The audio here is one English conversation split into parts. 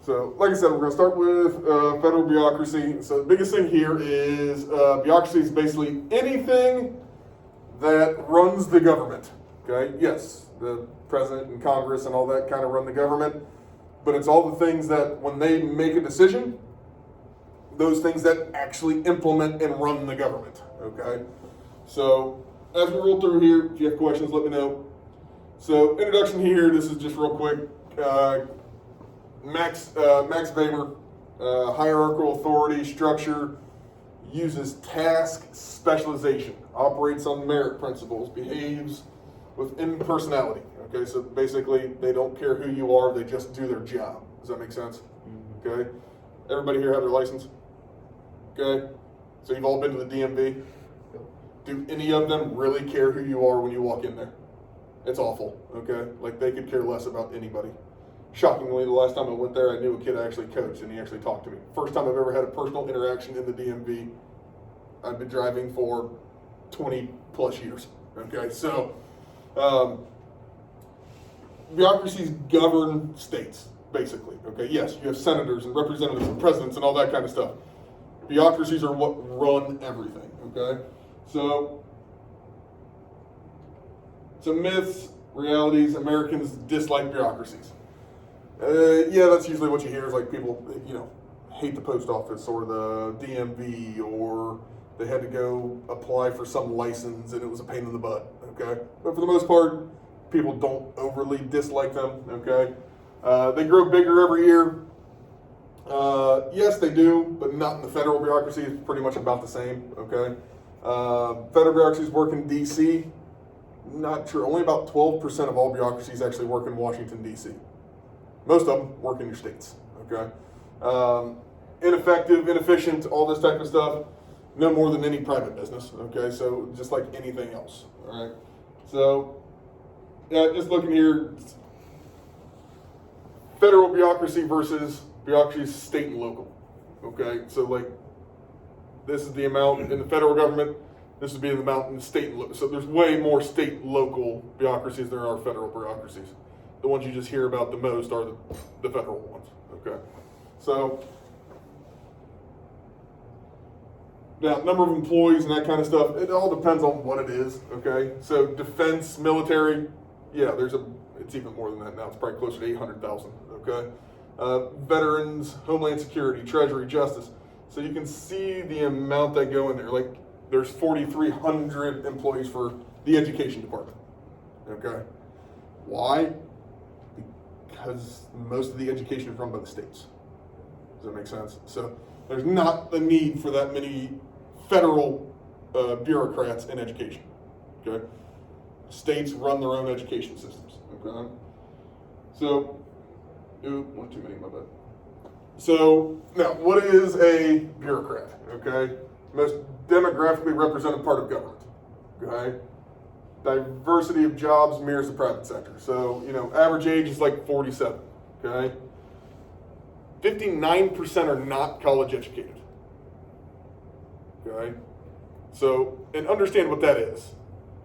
So, like I said, we're going to start with federal bureaucracy. So, the biggest thing here is bureaucracy is basically anything that runs the government. Okay? Yes, the president and Congress and all that kind of run the government, but it's all the things that when they make a decision, those things that actually implement and run the government. Okay? So, as we roll through here, if you have questions, let me know. So, introduction here, this is just real quick. Max Weber, hierarchical authority structure, uses task specialization, operates on merit principles, behaves with impersonality. Okay, so basically they don't care who you are, they just do their job. Does that make sense? Okay. Everybody here have their license? Okay. So you've all been to the DMV? Do any of them really care who you are when you walk in there? It's awful, okay? Like they could care less about anybody. Shockingly, the last time I went there, I knew a kid I actually coached and he actually talked to me. First time I've ever had a personal interaction in the DMV. I've been driving for 20 plus years, okay? So, bureaucracies govern states, basically, okay? Yes, you have senators and representatives and presidents and all that kind of stuff. Bureaucracies are what run everything, okay? So, some myths, realities, Americans dislike bureaucracies. Yeah, that's usually what you hear is like people, hate the post office or the DMV, or they had to go apply for some license and it was a pain in the butt, okay? But for the most part, people don't overly dislike them, okay? They grow bigger every year. Yes, they do, but not in the federal bureaucracy. It's pretty much about the same, okay? Federal bureaucracies work in D.C. Not true. Only about 12% of all bureaucracies actually work in Washington, D.C. Most of them work in your states, okay? Ineffective, inefficient, all this type of stuff, no more than any private business, okay? So just like anything else, all right? So, yeah, just looking here, federal bureaucracy versus bureaucracy state and local, okay? So like, this is the amount in the federal government, this would be the amount in the state and local. So there's way more state and local bureaucracies than there are federal bureaucracies. The ones you just hear about the most are the federal ones, okay? So, now, number of employees and that kind of stuff, it all depends on what it is, okay? So, defense, military, yeah, it's even more than that now. It's probably closer to 800,000, okay? Veterans, Homeland Security, Treasury, Justice. So you can see the amount that go in there. Like, there's 4,300 employees for the education department, okay? Why? Because most of the education is run by the states. Does that make sense? So there's not the need for that many federal bureaucrats in education, okay? States run their own education systems, okay? So, one too many, my bad. So, now, what is a bureaucrat, okay? Most demographically represented part of government, okay? Diversity of jobs mirrors the private sector. So, average age is like 47, okay? 59% are not college educated, okay? So, and understand what that is,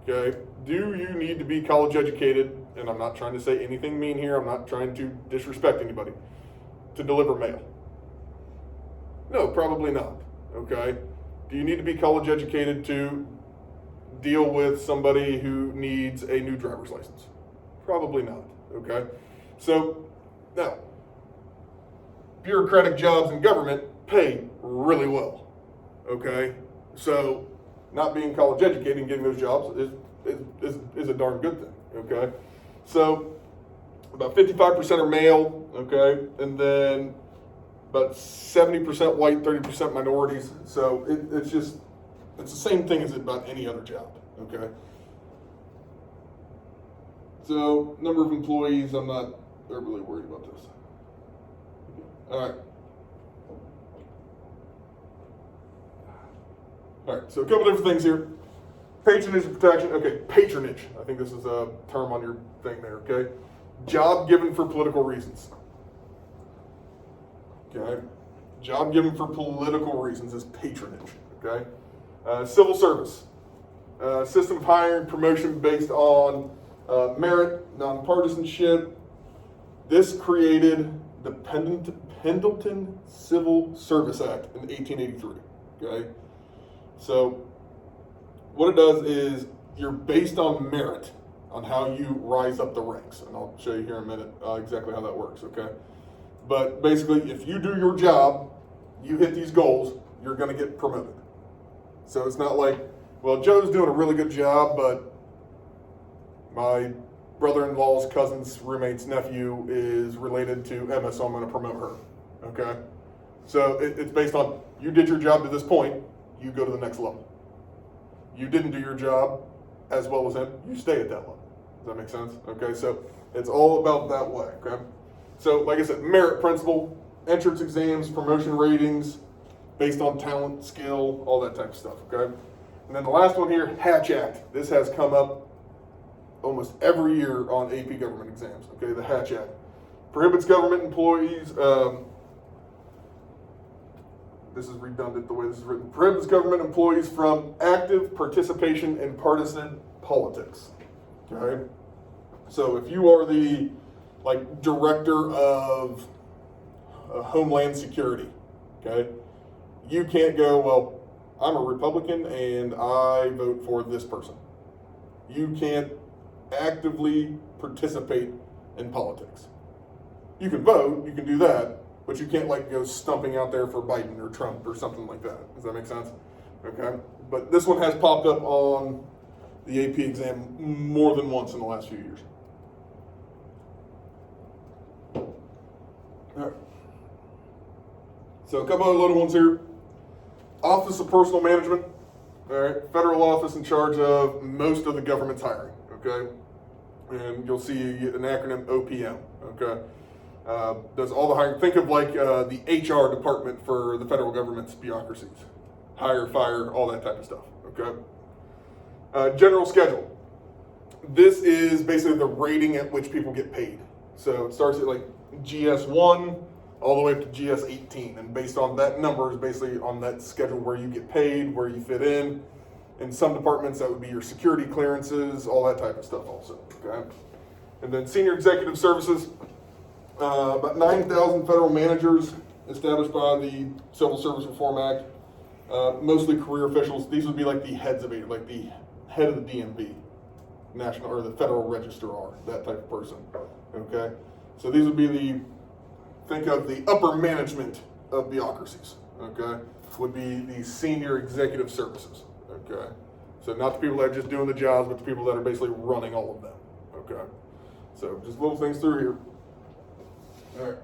okay? Do you need to be college educated? And I'm not trying to say anything mean here. I'm not trying to disrespect anybody. To deliver mail? No, probably not, okay? Do you need to be college educated to deal with somebody who needs a new driver's license? Probably not, okay? So, now, bureaucratic jobs in government pay really well, okay? So, not being college educated and getting those jobs is a darn good thing, okay? So, about 55% are male, okay? And then about 70% white, 30% minorities. So, it's the same thing as about any other job, okay? So, number of employees, I'm not really worried about this. All right. All right, so a couple different things here. Patronage and protection. Okay, patronage. I think this is a term on your thing there, okay? Job given for political reasons. Okay? Job given for political reasons is patronage, okay? Civil service. System of hiring, promotion based on merit, nonpartisanship. This created the Pendleton Civil Service Act in 1883. Okay, so what it does is you're based on merit on how you rise up the ranks, and I'll show you here in a minute exactly how that works. Okay, but basically, if you do your job, you hit these goals, you're going to get promoted. So it's not like, well, Joe's doing a really good job, but my brother-in-law's cousin's roommate's nephew is related to Emma, so I'm going to promote her. Okay? So it's based on, you did your job to this point, you go to the next level. You didn't do your job as well as him, you stay at that level. Does that make sense? Okay, so it's all about that way. Okay? So like I said, merit principle, entrance exams, promotion ratings, based on talent, skill, all that type of stuff. Okay? And then the last one here, Hatch Act. This has come up almost every year on AP government exams. Okay, the Hatch Act prohibits government employees. This is redundant the way this is written. Prohibits government employees from active participation in partisan politics. Okay, so if you are the director of Homeland Security, okay, you can't go, well, I'm a Republican and I vote for this person. You can't actively participate in politics. You can vote, you can do that, but you can't go stumping out there for Biden or Trump or something like that. Does that make sense? Okay. But this one has popped up on the AP exam more than once in the last few years. All right. So a couple other little ones here. Office of Personal Management. All right. Federal office in charge of most of the government's hiring. Okay. And you'll see an acronym OPM. Okay. Does all the hiring. Think of the HR department for the federal government's bureaucracies. Hire, fire, all that type of stuff. Okay. General schedule. This is basically the rating at which people get paid. So it starts at GS1 all the way up to GS18, and based on that number is basically on that schedule where you get paid, where you fit in. In some departments, that would be your security clearances, all that type of stuff also. Okay. And then senior executive services. About 9,000 federal managers established by the Civil Service Reform Act. Mostly career officials. These would be the heads of it, the head of the DMV, national or the Federal Registrar, that type of person. Okay, so these would be think of the upper management of bureaucracies. Okay, would be the senior executive services. Okay, so not the people that are just doing the jobs, but the people that are basically running all of them. Okay, so just little things through here. All right.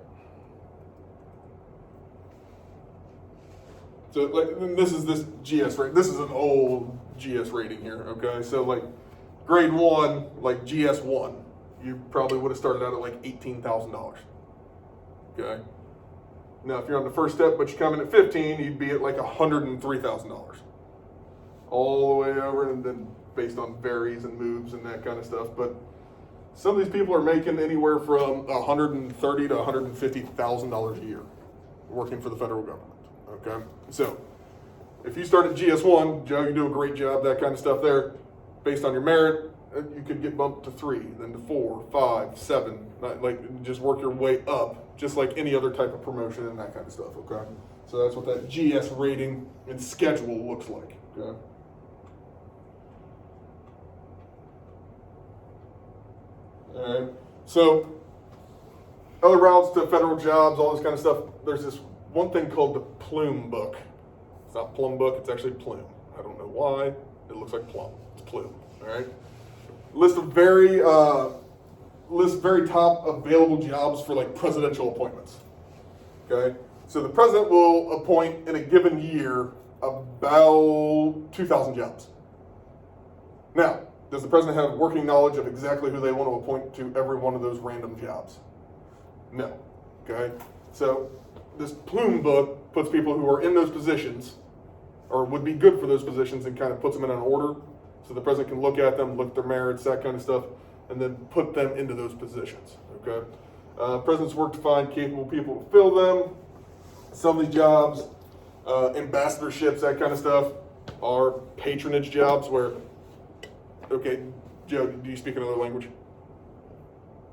So this is this GS rate. This is an old GS rating here. Okay, so grade 1, GS1, you probably would have started out at $18,000. Okay. Now if you're on the first step, but you come in at 15, you'd be at $103,000. All the way over, and then based on varies and moves and that kind of stuff. But some of these people are making anywhere from $130,000 to $150,000 a year working for the federal government. Okay, so if you start at GS1, Joe, you do a great job, that kind of stuff there. Based on your merit, you could get bumped to 3, then to 4, 5, 7. Just work your way up, just like any other type of promotion and that kind of stuff. Okay, so that's what that GS rating and schedule looks like. Okay. All right. So, other routes to federal jobs, all this kind of stuff. There's this one thing called the Plume Book. It's not Plum Book, it's actually Plume. I don't know why. It looks like plum. It's Plume. All right. List very top available jobs for presidential appointments. Okay. So the president will appoint in a given year about 2,000 jobs. Now, does the president have working knowledge of exactly who they want to appoint to every one of those random jobs? No. Okay? So this Plume Book puts people who are in those positions or would be good for those positions and kind of puts them in an order so the president can look at them, look at their merits, that kind of stuff, and then put them into those positions. Okay? Presidents work to find capable people to fill them. Some of these jobs, ambassadorships, that kind of stuff, are patronage jobs where, okay, Joe, do you speak another language?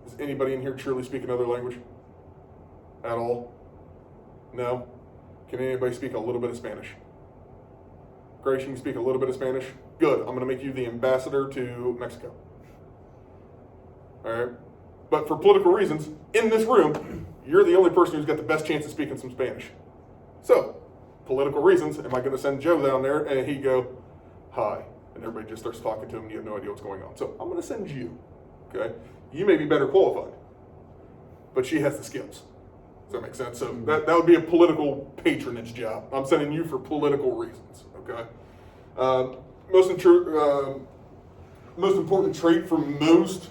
Does anybody in here truly speak another language? At all? No? Can anybody speak a little bit of Spanish? Grace, you can speak a little bit of Spanish? Good. I'm going to make you the ambassador to Mexico. All right? But for political reasons, in this room, you're the only person who's got the best chance of speaking some Spanish. So, political reasons, am I going to send Joe down there and he go, hi, and everybody just starts talking to him and you have no idea what's going on. So I'm going to send you, okay? You may be better qualified, but she has the skills. Does that make sense? So that would be a political patronage job. I'm sending you for political reasons, okay? Most important trait for most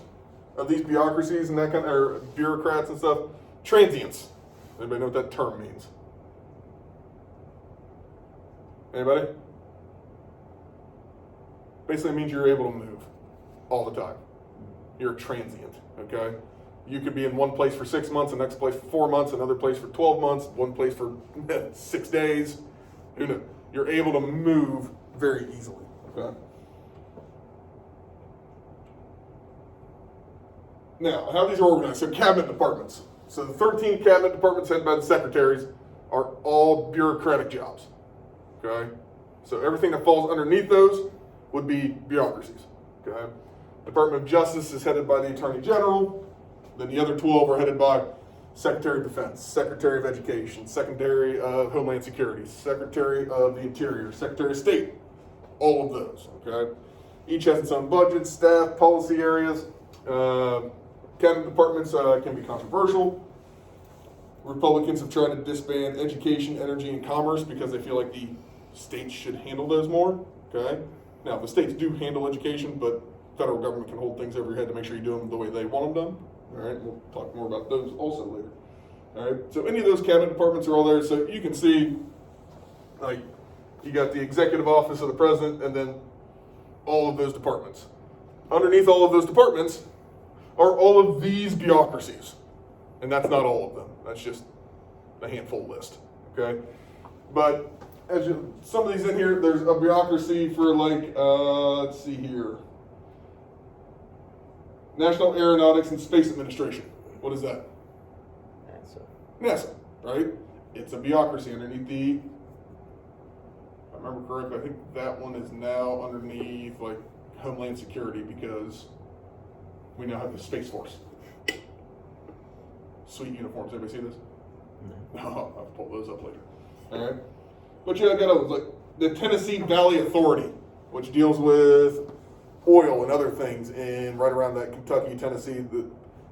of these bureaucracies and that kind of, or bureaucrats and stuff, transience. Anybody know what that term means? Anybody? Basically, it means you're able to move all the time. You're transient, okay? You could be in one place for 6 months, the next place for 4 months, another place for 12 months, one place for 6 days. Who knows? You're able to move very easily, okay? Now, how these are organized. So cabinet departments. So the 13 cabinet departments headed by the secretaries are all bureaucratic jobs, okay? So everything that falls underneath those would be bureaucracies, okay? Department of Justice is headed by the Attorney General. Then the other 12 are headed by Secretary of Defense, Secretary of Education, Secretary of Homeland Security, Secretary of the Interior, Secretary of State, all of those, okay? Each has its own budget, staff, policy areas. Cabinet departments can be controversial. Republicans have tried to disband education, energy, and commerce because they feel like the states should handle those more, okay? Now, the states do handle education, but federal government can hold things over your head to make sure you do them the way they want them done. All right, we'll talk more about those also later. All right, so any of those cabinet departments are all there. So you can see, like, you got the executive office of the president and then all of those departments. Underneath all of those departments are all of these bureaucracies. And that's not all of them. That's just a handful list, okay? But some of these in here, there's a bureaucracy for like, let's see here. National Aeronautics and Space Administration. What is that? NASA, right? It's a bureaucracy underneath the, if I remember correctly, I think that one is now underneath like Homeland Security because we now have the Space Force. Sweet uniforms. Everybody see this? No. I'll pull those up later. All right. But yeah, I got like the Tennessee Valley Authority, which deals with oil and other things in right around that Kentucky, Tennessee.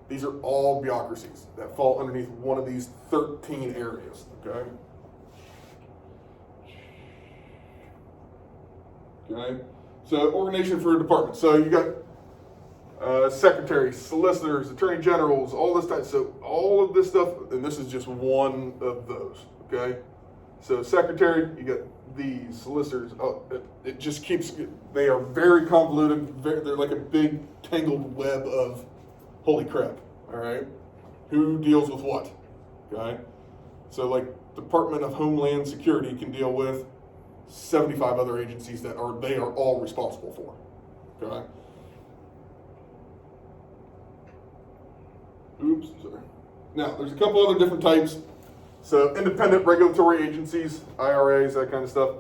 These are all bureaucracies that fall underneath one of these 13 areas, okay? Okay, so organization for a department. So you got secretaries, solicitors, attorney generals, all this stuff. So all of this stuff, and this is just one of those, okay? So secretary, you got these solicitors. Oh, it just keeps, they are very convoluted. They're like a big tangled web of holy crap, all right? Who deals with what, okay? So like Department of Homeland Security can deal with 75 other agencies that they are all responsible for, okay? Oops, sorry. Now, there's a couple other different types. So independent regulatory agencies, IRAs, that kind of stuff,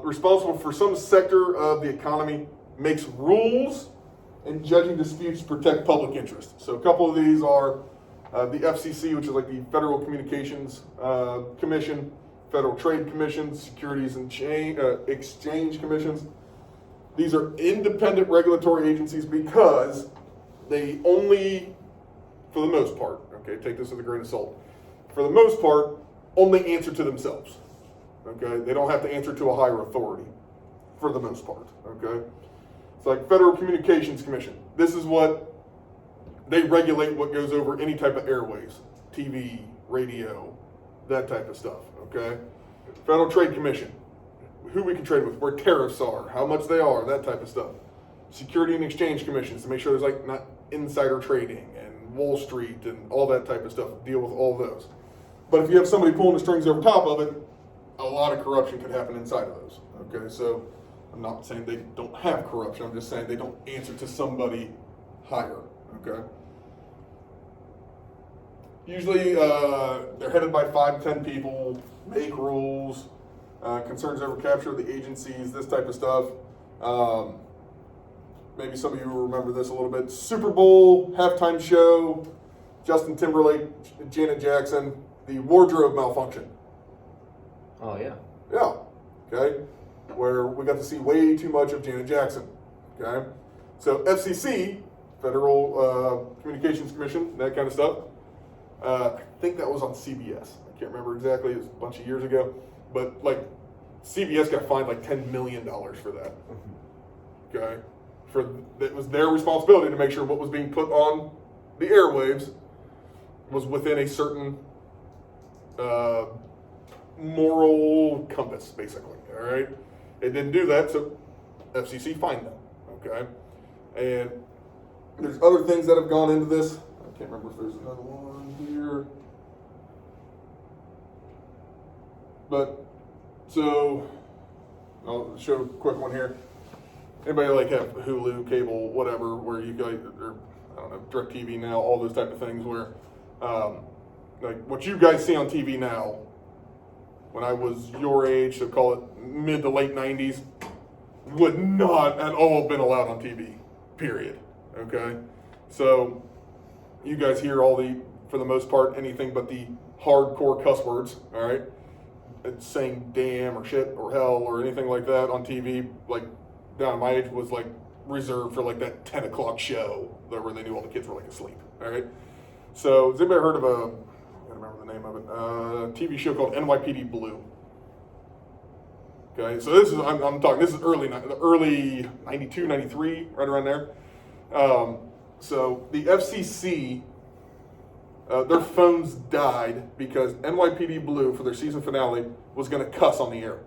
responsible for some sector of the economy, makes rules and judging disputes to protect public interest. So a couple of these are the FCC, which is like the Federal Communications Commission, Federal Trade Commission, Securities and Exchange Commissions. These are independent regulatory agencies because they only, for the most part, okay, take this with a grain of salt, for the most part, only answer to themselves, okay? They don't have to answer to a higher authority, for the most part, okay? It's like Federal Communications Commission. This is what, they regulate what goes over any type of airways, TV, radio, that type of stuff, okay? Federal Trade Commission, who we can trade with, where tariffs are, how much they are, that type of stuff. Security and Exchange Commissions to make sure there's like not insider trading and Wall Street and all that type of stuff, deal with all those. But if you have somebody pulling the strings over top of it, a lot of corruption could happen inside of those, okay? So I'm not saying they don't have corruption, I'm just saying they don't answer to somebody higher, okay? Usually they're headed by 5 to 10 people, make rules, concerns over capture of the agencies, this type of stuff. Maybe some of you will remember this a little bit. Super Bowl, halftime show, Justin Timberlake, Janet Jackson, the wardrobe malfunction. Oh, yeah. Yeah, okay, where we got to see way too much of Janet Jackson, okay? So FCC, Federal Communications Commission, that kind of stuff. I think that was on CBS. I can't remember exactly, it was a bunch of years ago. But like, CBS got fined like $10 million for that, okay? It was their responsibility to make sure what was being put on the airwaves was within a certain moral compass, basically, all right? It didn't do that, so FCC fined them, okay? And there's other things that have gone into this. I can't remember if there's another one here. But, so, I'll show a quick one here. Anybody like have Hulu, cable, whatever, where you guys, or I don't know, DirecTV now, all those type of things where, like what you guys see on TV now, when I was your age, so call it mid to late 90s, would not at all have been allowed on TV, period, okay? So you guys hear all the, for the most part, anything but the hardcore cuss words, all right? It's saying damn or shit or hell or anything like that on TV, like down at my age was like reserved for like that 10 o'clock show where they knew all the kids were like asleep, all right? So has anybody heard of I don't remember the name of it, a TV show called NYPD Blue? Okay, so this is, I'm talking, this is early 92, 93, right around there. So the FCC, their phones died because NYPD Blue, for their season finale, was going to cuss on the air.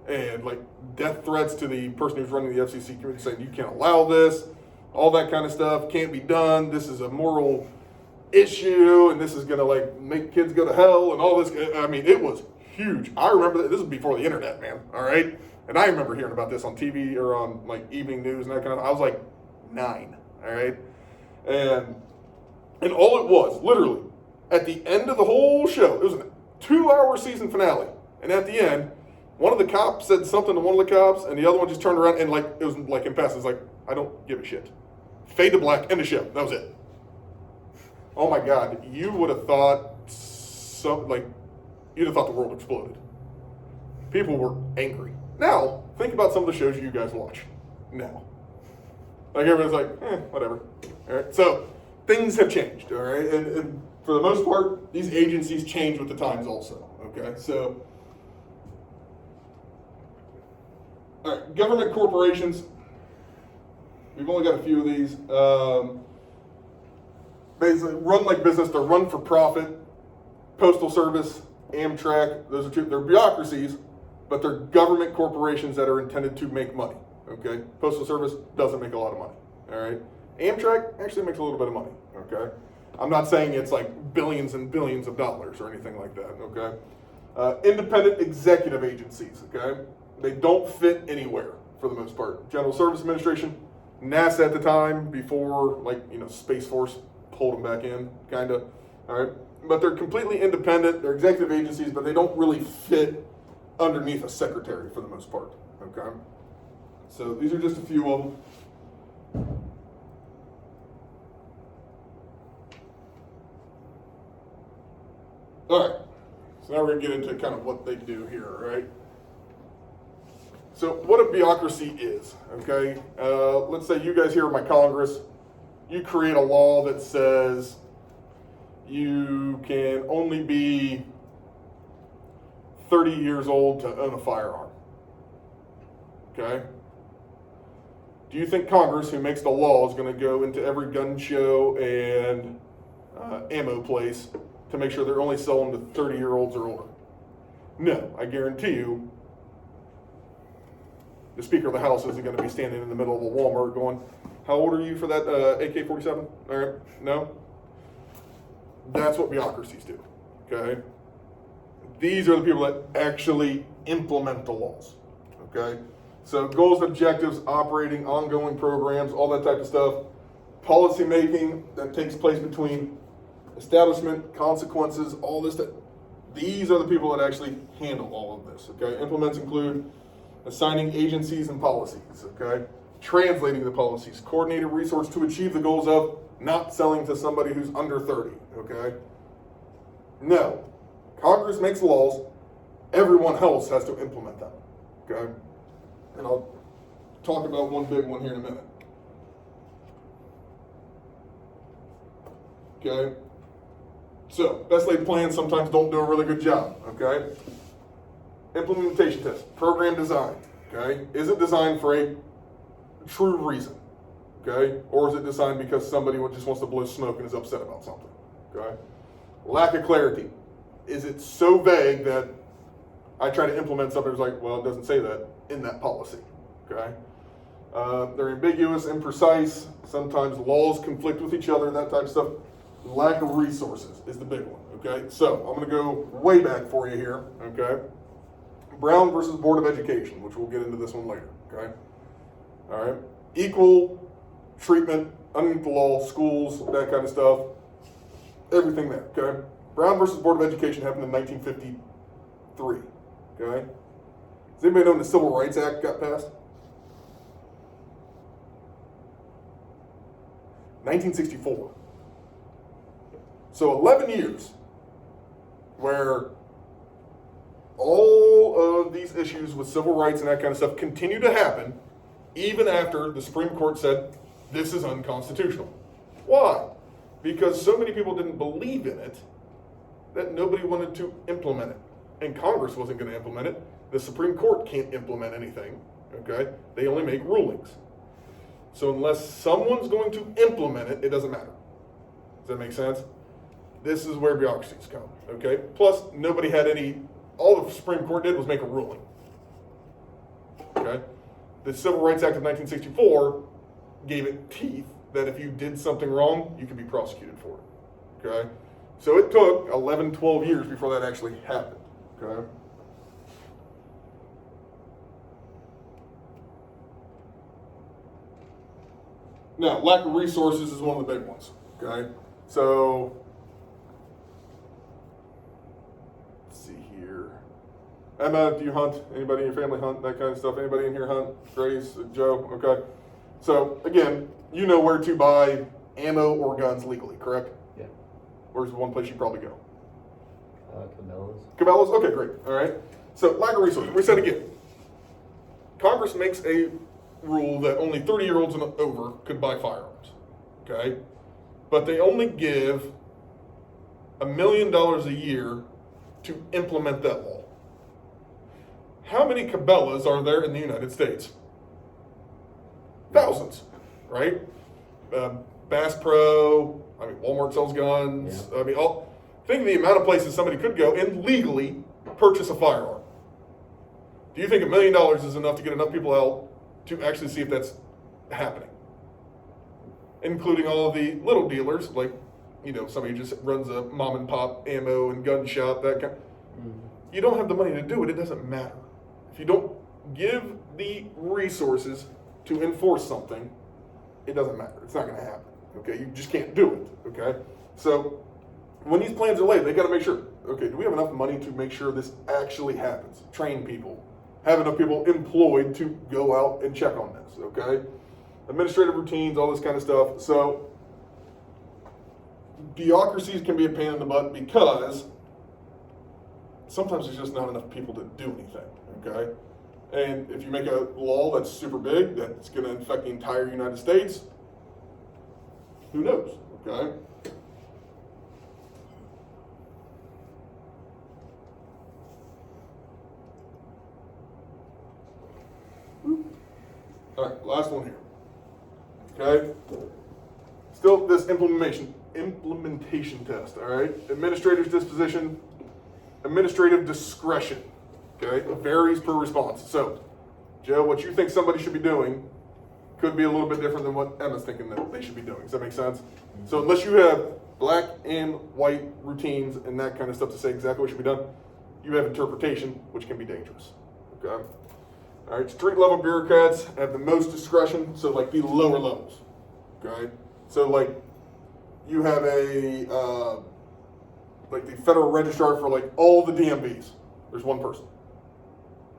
And like death threats to the person who's running the FCC committee saying, you can't allow this, all that kind of stuff, can't be done, this is a moral issue, and this is going to like make kids go to hell, and all this. I mean, it was huge. I remember that. This was before the internet, man, all right? And I remember hearing about this on TV or on like evening news and that kind of, I was like 9, all right? And all it was, literally, at the end of the whole show, it was a 2-hour season finale, and at the end, one of the cops said something to one of the cops, and the other one just turned around and like, it was like in passing, it's like, I don't give a shit. Fade to black, end of show, that was it. Oh my God, you would have thought you'd have thought the world exploded. People were angry. Now, think about some of the shows you guys watch now. Like everyone's like, whatever. All right, so things have changed, all right? And for the most part, these agencies change with the times also, okay? So, all right, government corporations, we've only got a few of these. Basically run like business, they're run for profit. Postal Service, Amtrak, those are they're bureaucracies, but they're government corporations that are intended to make money, okay? Postal Service doesn't make a lot of money, all right? Amtrak actually makes a little bit of money, okay? I'm not saying it's like billions and billions of dollars or anything like that, okay? Independent executive agencies, okay? They don't fit anywhere for the most part. General Service Administration, NASA at the time, before like, Space Force pulled them back in, kind of, all right? But they're completely independent, they're executive agencies, but they don't really fit underneath a secretary for the most part, okay? So these are just a few of them. All right, so now we're gonna get into kind of what they do here, right? So what a bureaucracy is, okay? Let's say you guys here in my Congress, you create a law that says you can only be 30 years old to own a firearm, okay? Do you think Congress, who makes the law, is going to go into every gun show and ammo place to make sure they're only selling to 30-year-olds or older? No, I guarantee you, the Speaker of the House isn't going to be standing in the middle of a Walmart going, how old are you for that AK-47? All right, no? That's what bureaucracies do, okay? These are the people that actually implement the laws, okay? So goals, objectives, operating, ongoing programs, all that type of stuff. Policy making that takes place between establishment, consequences, all this stuff. These are the people that actually handle all of this, okay? Implements include assigning agencies and policies, okay? Translating the policies, coordinated resource to achieve the goals of not selling to somebody who's under 30, okay? No. Congress makes laws, everyone else has to implement them, okay? And I'll talk about one big one here in a minute. Okay? So, best laid plans sometimes don't do a really good job, okay? Implementation test, program design, okay? Is it designed for a true reason, okay? Or is it designed because somebody just wants to blow smoke and is upset about something, okay? Lack of clarity. Is it so vague that I try to implement something that's like, well, it doesn't say that in that policy, okay? They're ambiguous, imprecise. Sometimes laws conflict with each other, that type of stuff. Lack of resources is the big one, okay? So I'm going to go way back for you here, okay? Brown versus Board of Education, which we'll get into this one later, okay? All right. Equal treatment underneath the law, schools, that kind of stuff. Everything there, okay? Brown versus Board of Education happened in 1953, okay? Does anybody know when the Civil Rights Act got passed? 1964. So 11 years where all of these issues with civil rights and that kind of stuff continue to happen even after the Supreme Court said this is unconstitutional. Why? Because so many people didn't believe in it that nobody wanted to implement it. And Congress wasn't going to implement it. The Supreme Court can't implement anything, okay? They only make rulings. So unless someone's going to implement it, it doesn't matter. Does that make sense? This is where bureaucracies come, okay? Plus, nobody had all the Supreme Court did was make a ruling, okay? The Civil Rights Act of 1964 gave it teeth that if you did something wrong, you could be prosecuted for it, okay? So it took 11, 12 years before that actually happened, okay? Now, lack of resources is one of the big ones, okay? So, let's see here. Emma, do you hunt? Anybody in your family hunt? That kind of stuff? Anybody in here hunt? Grace, Joe? Okay. So, again, you know where to buy ammo or guns legally, correct? Yeah. Where's the one place you probably go? Cabela's. Cabela's? Okay, great. All right. So, lack of resources. We said again, Congress makes a rule that only 30-year-olds and over could buy firearms, okay? But they only give $1 million a year to implement that law. How many Cabela's are there in the United States? Thousands, right? Bass Pro, I mean, Walmart sells guns. Yeah. I mean, think of the amount of places somebody could go and legally purchase a firearm. Do you think $1 million is enough to get enough people out to actually see if that's happening? Including all of the little dealers, like, somebody just runs a mom and pop ammo and gun shop, that kind. You don't have the money to do it, it doesn't matter. If you don't give the resources to enforce something, it doesn't matter. It's not going to happen, okay? You just can't do it, okay? So when these plans are laid, they got to make sure, okay, do we have enough money to make sure this actually happens? Train people. Have enough people employed to go out and check on this, okay? Administrative routines, all this kind of stuff. So bureaucracies can be a pain in the butt because sometimes there's just not enough people to do anything, okay? And if you make a law that's super big, that's going to affect the entire United States, who knows, okay? All right, last one here. Okay? Still this implementation test, all right? Administrator's disposition, administrative discretion, okay? It varies per response. So, Joe, what you think somebody should be doing could be a little bit different than what Emma's thinking that they should be doing. Does that make sense? So unless you have black and white routines and that kind of stuff to say exactly what should be done, you have interpretation, which can be dangerous, okay? All right, street level bureaucrats have the most discretion, so like the lower levels, okay? So like you have a, like the federal registrar for like all the DMVs. There's one person.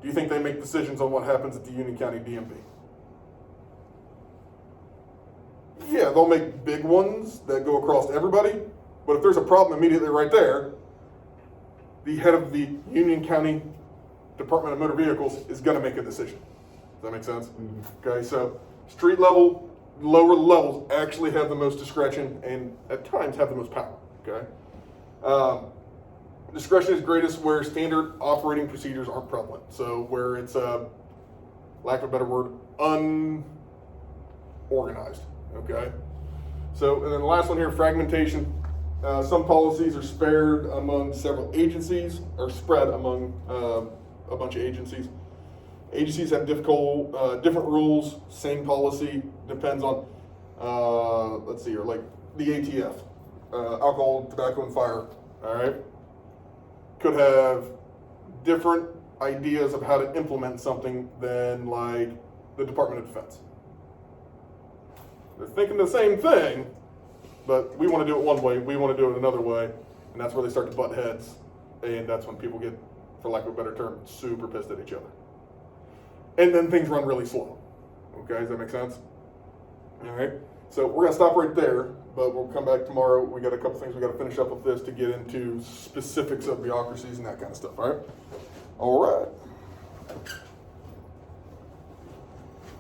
Do you think they make decisions on what happens at the Union County DMV? Yeah, they'll make big ones that go across everybody, but if there's a problem immediately right there, the head of the Union County Department of Motor Vehicles is going to make a decision. Does that make sense? Mm-hmm. Okay, so street level, lower levels actually have the most discretion and at times have the most power. Okay, discretion is greatest where standard operating procedures aren't prevalent. So where it's lack of a better word, unorganized. Okay, so and then the last one here, fragmentation. Some policies are spared among several agencies or spread among a bunch of agencies. Agencies have different rules, same policy, depends on, let's see here, like the ATF, alcohol, tobacco, and fire, all right? Could have different ideas of how to implement something than like the Department of Defense. They're thinking the same thing, but we want to do it one way, we want to do it another way, and that's where they start to butt heads, and that's when people get, for lack of a better term, super pissed at each other. And then things run really slow. Okay, does that make sense? All right, so we're gonna stop right there, but we'll come back tomorrow. We got a couple things we gotta finish up with this to get into specifics of bureaucracies and that kind of stuff, all right? All right.